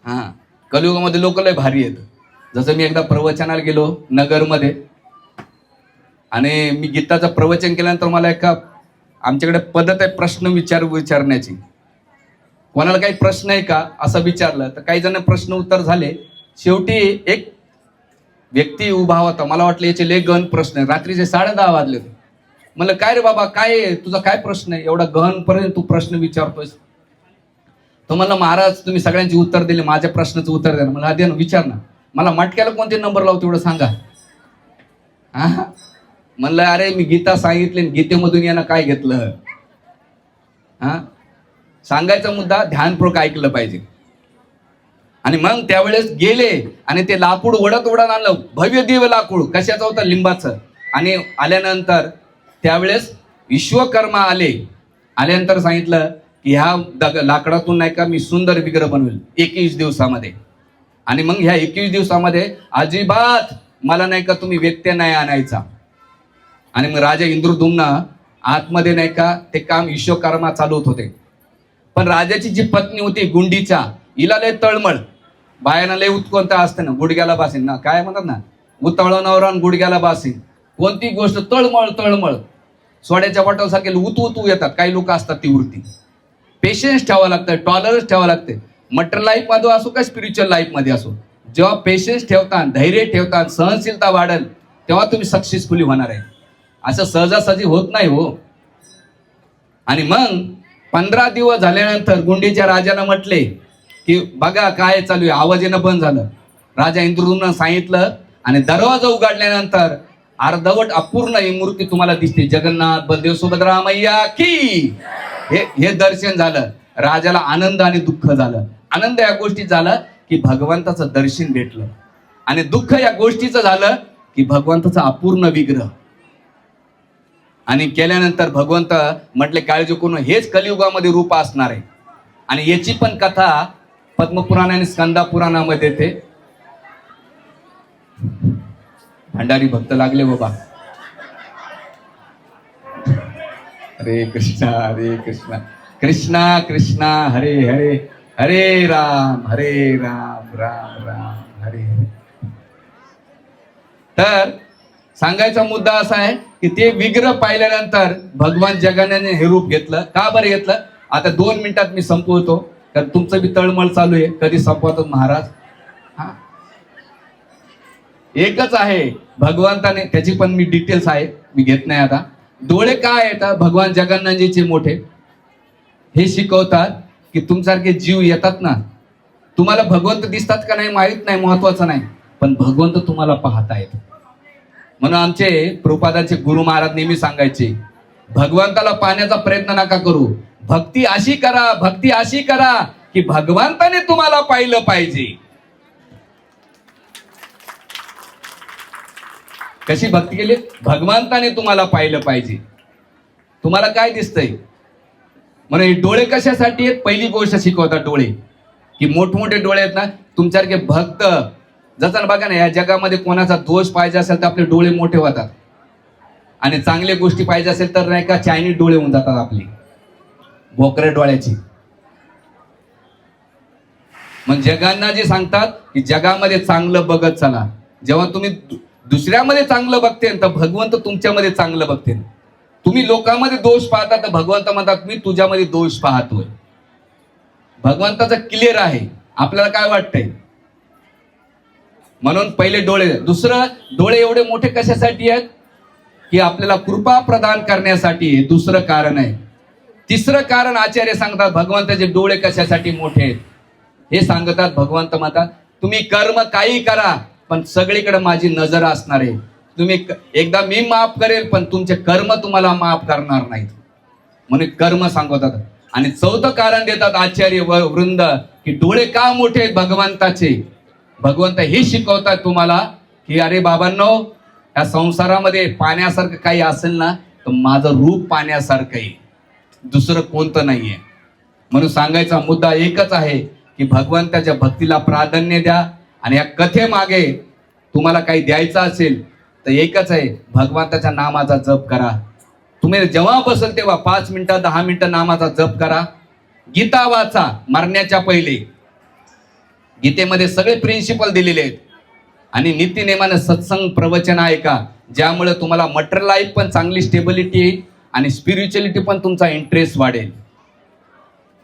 हा, कलियुगामध्ये लोक लय भारी आहेत. जसं मी एकदा प्रवचनाला गेलो नगरमध्ये, आणि मी गीताचं प्रवचन केल्यानंतर मला आमच्याकडे पद्धत आहे प्रश्न विचारण्याची. कोणाला काही प्रश्न आहे का असं विचारलं तर काही जण प्रश्न उत्तर झाले. शेवटी एक व्यक्ती उभा होता, मला वाटलं याचे लय गहन प्रश्न आहे. रात्रीचे 10:30 वाजले. म्हणलं काय रे बाबा, काय आहे तुझा, काय प्रश्न आहे, एवढा गहन पर्यंत तू प्रश्न विचारतोयस? तो म्हणला महाराज तुम्ही सगळ्यांची उत्तर दिले, माझ्या प्रश्नाचं उत्तर द्या. मला आधी विचार ना, मला मटक्याला कोणते नंबर लावतो एवढं सांगा. हा म्हणलं अरे मी गीता सांगितली, गीतेमधून यानं काय घेतलं? हा सांगायचा मुद्दा ध्यानपूर्वक ऐकलं पाहिजे. आणि मग त्यावेळेस गेले आणि ते लाकूड ओढत आणलं, भव्य दिव्य लाकूड. कशाचं होतं? लिंबाचं. आणि आल्यानंतर त्यावेळेस विश्वकर्मा आल्यानंतर सांगितलं की ह्या लाकडातून नाही का मी सुंदर विग्रह बनवेल 21 दिवसामध्ये. आणि मग ह्या 21 दिवसामध्ये अजिबात मला नाही का तुम्ही व्यत्यय नाही आणायचा. आणि मग राजा इंद्रद्युम्न आतमध्ये नाही का ते काम विश्वकर्मा चालवत होते. पण राजाची जी पत्नी होती गुंडीचा, हिला लय तळमळ, बायानं लय उत्कोंता असते ना, गुडघ्याला बासीन ना, काय म्हणतात ना, उतळणावर गुडघ्याला बासीन. कोणती गोष्ट तळमळ सोड्याच्या बॉटलसारखे उतू येतात. काही लोक असतात ती वृत्ती. पेशन्स ठेवावं लागतं, टॉलरन्स ठेवावं लागते. मटेरियल लाईफ मध्ये असो का स्पिरिच्युअल लाईफ मध्ये असो, जेव्हा पेशन्स ठेवता, धैर्य ठेवता, सहनशीलता वाढेल तेव्हा तुम्ही सक्सेसफुली होणार आहे. असं सहजासहजी होत नाही हो. आणि मग 15 दिवस झाल्यानंतर गुंडीच्या राजाला म्हटले की बघा काय चालू आहे. आवाज येणं बंद झालं. राजा इंद्रद्युम्न सांगितलं आणि दरवाजा उघडल्यानंतर अर्धवट अपूर्ण ही मूर्ती तुम्हाला दिसते. जगन्नाथ बलदेव सुभद्रा मैया की हे दर्शन झालं. राजाला आनंद आणि दुःख झालं. आनंद या गोष्टीत झालं की भगवंताचं दर्शन भेटलं, आणि दुःख या गोष्टीचं झालं की भगवंताचा अपूर्ण विग्रह. आणि केल्यानंतर भगवंत म्हटले काळजी करून हेच कलियुगामध्ये रूप असणार आहे. आणि याची पण कथा पद्मपुराण आणि स्कंदा पुराणामध्ये येते. भंडारी भक्त लागले बाबा. हरे कृष्णा कृष्णा कृष्णा हरे हरे, हरे राम राम राम हरे हरे. तर सांगायचा मुद्दा असा आहे की ते विग्रह पाहिल्यानंतर भगवान जगन्नाथाने हे रूप घेतलं. का बरं घेतलं? आता 2 मिनिटात मी संपवतो, कारण तुमचं बी तळमळ चालू आहे. कधी संपवतो महाराज? हा एकच आहे भगवंताने, त्याची पण मी डिटेल्स आहे, मी घेत नाही आता. डोळे काय आहेत भगवान जगन्नाथजीचे मोठे, हे शिकवतात की तुमच्यासारखे जीव येतात ना, तुम्हाला भगवंत दिसतात का नाही माहित नाही, महत्वाचं नाही, पण भगवंत तुम्हाला पाहतायत. म्हणून आमचे प्रभुपादाचे गुरु महाराज नेहमी सांगायचे, भगवंताला पाहण्याचा प्रयत्न नका करू, भक्ती अशी करा की भगवंताने तुम्हाला पाहिलं पाहिजे. कशी भक्ती केली? भगवंताने तुम्हाला पाहिलं पाहिजे. तुम्हाला काय दिसतंय? म्हणून डोळे कशासाठी आहेत? पहिली गोष्ट शिकवतात डोळे, की मोठमोठे डोळे आहेत ना तुमच्यासारखे भक्त. जसं बघा ना, या जगामध्ये कोणाचा दोष पाहिजे असेल तर आपले डोळे मोठे होतात, आणि चांगल्या गोष्टी पाहिजे असेल तर नाही का चायनीज डोळे होऊन जातात आपली, भोकरे डोळ्याची. मग जगांना जे सांगतात की जगामध्ये चांगलं बघत चला. जेव्हा तुम्ही दुसऱ्यामध्ये चांगलं बघते तर भगवंत तुमच्यामध्ये चांगलं बघते. तुम्ही लोकांमध्ये दोष पाहता तर भगवंत म्हणतात मी तुझ्यामध्ये दोष पाहतोय. भगवंताचं क्लिअर आहे. आपल्याला काय वाटतंय? म्हणून पहिले डोळे. दुसरं, डोळे एवढे मोठे कशासाठी आहेत? की आपल्याला कृपा प्रदान करण्यासाठी. दुसरं कारण आहे. तिसरं कारण आचार्य सांगतात भगवंताचे डोळे कशासाठी मोठे आहेत हे सांगतात. भगवंत म्हणतात तुम्ही कर्म काही करा पण सगळीकडे माझी नजर असणार आहे. तुम्ही एकदा मी माफ करेल पण तुमचे कर्म तुम्हाला माफ करणार नाहीत, म्हणून कर्म सांगतात. आणि चौथं कारण देतात आचार्य वृंद की डोळे का मोठे आहेत भगवंताचे. भगवंत हे शिकवतात तुम्हाला की अरे बाबांनो, या संसारामध्ये पाण्यासारखं काही असेल ना तर माझं रूप पाण्यासारखं आहे, दुसरं कोणतं नाहीये. म्हणून सांगायचा मुद्दा एकच आहे की भगवंताच्या भक्तीला प्राधान्य द्या. आणि या कथेमागे तुम्हाला काही द्यायचं असेल तर एकच आहे, भगवंताच्या नामाचा जप करा. तुम्ही जेव्हा बसेल तेव्हा 5 मिनिटं 10 मिनिटं नामाचा जप करा. गीता वाचा मरण्याच्या पहिले. गीतेमध्ये सगळे प्रिन्सिपल दिलेले आहेत. आणि नीतिनेमानं सत्संग प्रवचन ऐका, ज्यामुळे तुम्हाला मटेरियल लाईफ पण चांगली स्टेबिलिटी येईल आणि स्पिरिच्युअलिटी पण तुमचा इंटरेस्ट वाढेल.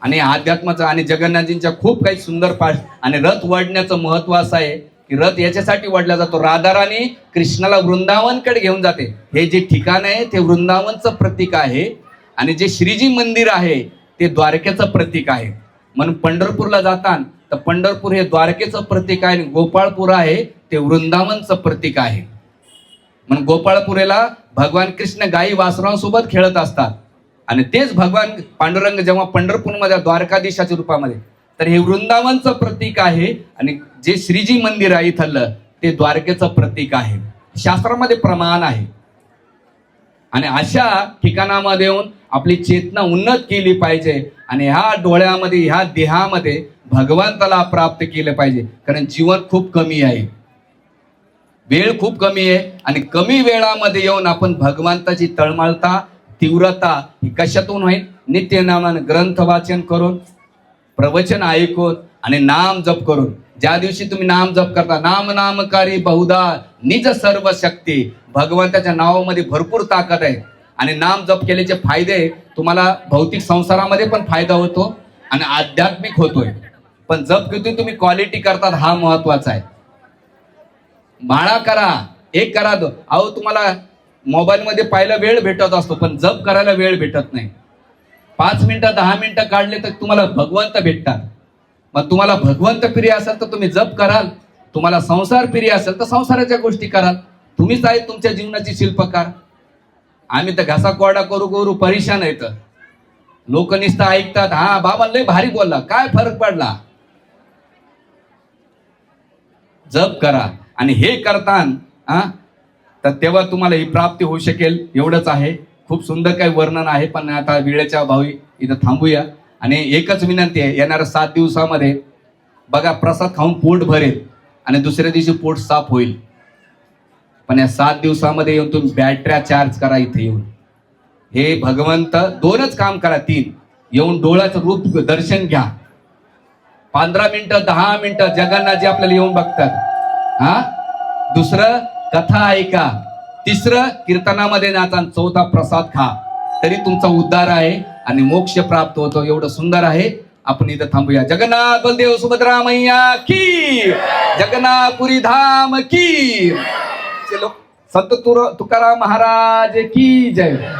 आणि अध्यात्माचं आणि जगन्नाथजींच्या खूप काही सुंदर पाठ. आणि रथ वडण्याचं महत्व असं आहे की रथ याच्यासाठी वडला जातो, राधाराणी कृष्णाला वृंदावनकडे घेऊन जाते. हे जे ठिकाण आहे ते वृंदावनचं प्रतीक आहे आणि जे श्रीजी मंदिर आहे ते द्वारकेचं प्रतीक आहे. म्हणून पंढरपूरला जाताना तर पंढरपूर हे द्वारकेचं प्रतीक आहे आणि गोपाळपूर आहे ते वृंदावनचं प्रतीक आहे. म्हणून गोपाळपुरेला भगवान कृष्ण गायी वासरांसोबत खेळत असतात आणि तेच भगवान पांडुरंग जेव्हा पंढरपूरमध्ये द्वारकाधीशाच्या रूपामध्ये, तर हे वृंदावनचं प्रतीक आहे आणि जे श्रीजी मंदिर आहे इथलं ते द्वारकेचं प्रतीक आहे. शास्त्रामध्ये प्रमाण आहे. आणि अशा ठिकाणामध्ये येऊन आपली चेतना उन्नत केली पाहिजे आणि ह्या डोळ्यामध्ये ह्या देहामध्ये भगवंताला प्राप्त केलं पाहिजे. कारण जीवन खूप कमी आहे, वेळ खूप कमी आहे आणि कमी वेळामध्ये येऊन आपण भगवंताची तळमळता तीव्रता ही कशातून होईल? नित्यनामानं ग्रंथ वाचन करून, प्रवचन ऐकून आणि नाम जप करून. ज्या दिवशी तुम्ही नाम जप करता, नाम नामकारी बहुधा निज सर्व शक्ती, भगवंताच्या नावामध्ये भरपूर ताकद आहे. आणि नाम जप केल्याचे फायदे तुम्हाला भौतिक संसारामध्ये पण फायदा होतो आणि आध्यात्मिक होतोय. पण जप किती तुम्ही क्वालिटी करतात हा महत्वाचा आहे. माळा करा, एक करा दो. अहो तुम्हाला मोबाईल मध्ये पाहिलं वेळ भेटत असतो, पण जप करायला वेळ भेटत नाही. 5 मिनिटं 10 मिनिटं काढले तर तुम्हाला भगवंत भेटतात. मग तुम्हाला भगवंत प्रिय असेल तर तुम्ही जप कराल, तुम्हाला संसार प्रिय असेल तर संसाराच्या गोष्टी कराल. तुम्हीच आहे तुमच्या जीवनाची शिल्पकार. आम्ही तर घासा कोरडा करू करू परेशान आहेत. लोक नुसतं ऐकतात, हा बाबा लय भारी बोलला, काय फरक पडला? जप करा आणि हे करताना तर तेव्हा तुम्हाला ही प्राप्ती होऊ शकेल. एवढंच आहे. खूप सुंदर काही वर्णन आहे, पण आता वेळेच्या अभावी इथं थांबूया. आणि एकच विनंती आहे, येणाऱ्या 7 दिवसामध्ये बघा प्रसाद खाऊन पोट भरेल आणि दुसऱ्या दिवशी पोट साफ होईल. पण या 7 दिवसामध्ये येऊन तुम्ही बॅटऱ्या चार्ज करा. इथे येऊन हे भगवंत 2च काम करा. 3 येऊन डोळ्याचं रूप दर्शन घ्या. 15 मिनिटं 10 मिनिटं जगन्नाथजी आपल्याला येऊन बघतात. दुसरं कथा ऐका, तिसरं कीर्तनामध्ये नाचा, 4था प्रसाद खा, तरी तुमचा उद्धार आहे आणि मोक्ष प्राप्त होतो. एवढं सुंदर आहे. आपण इथं थांबूया. जगन्नाथ बलदेव सुभद्रा मैया की, जगन्नाथपुरी धाम की. चलो, संत तुकाराम महाराज की जय.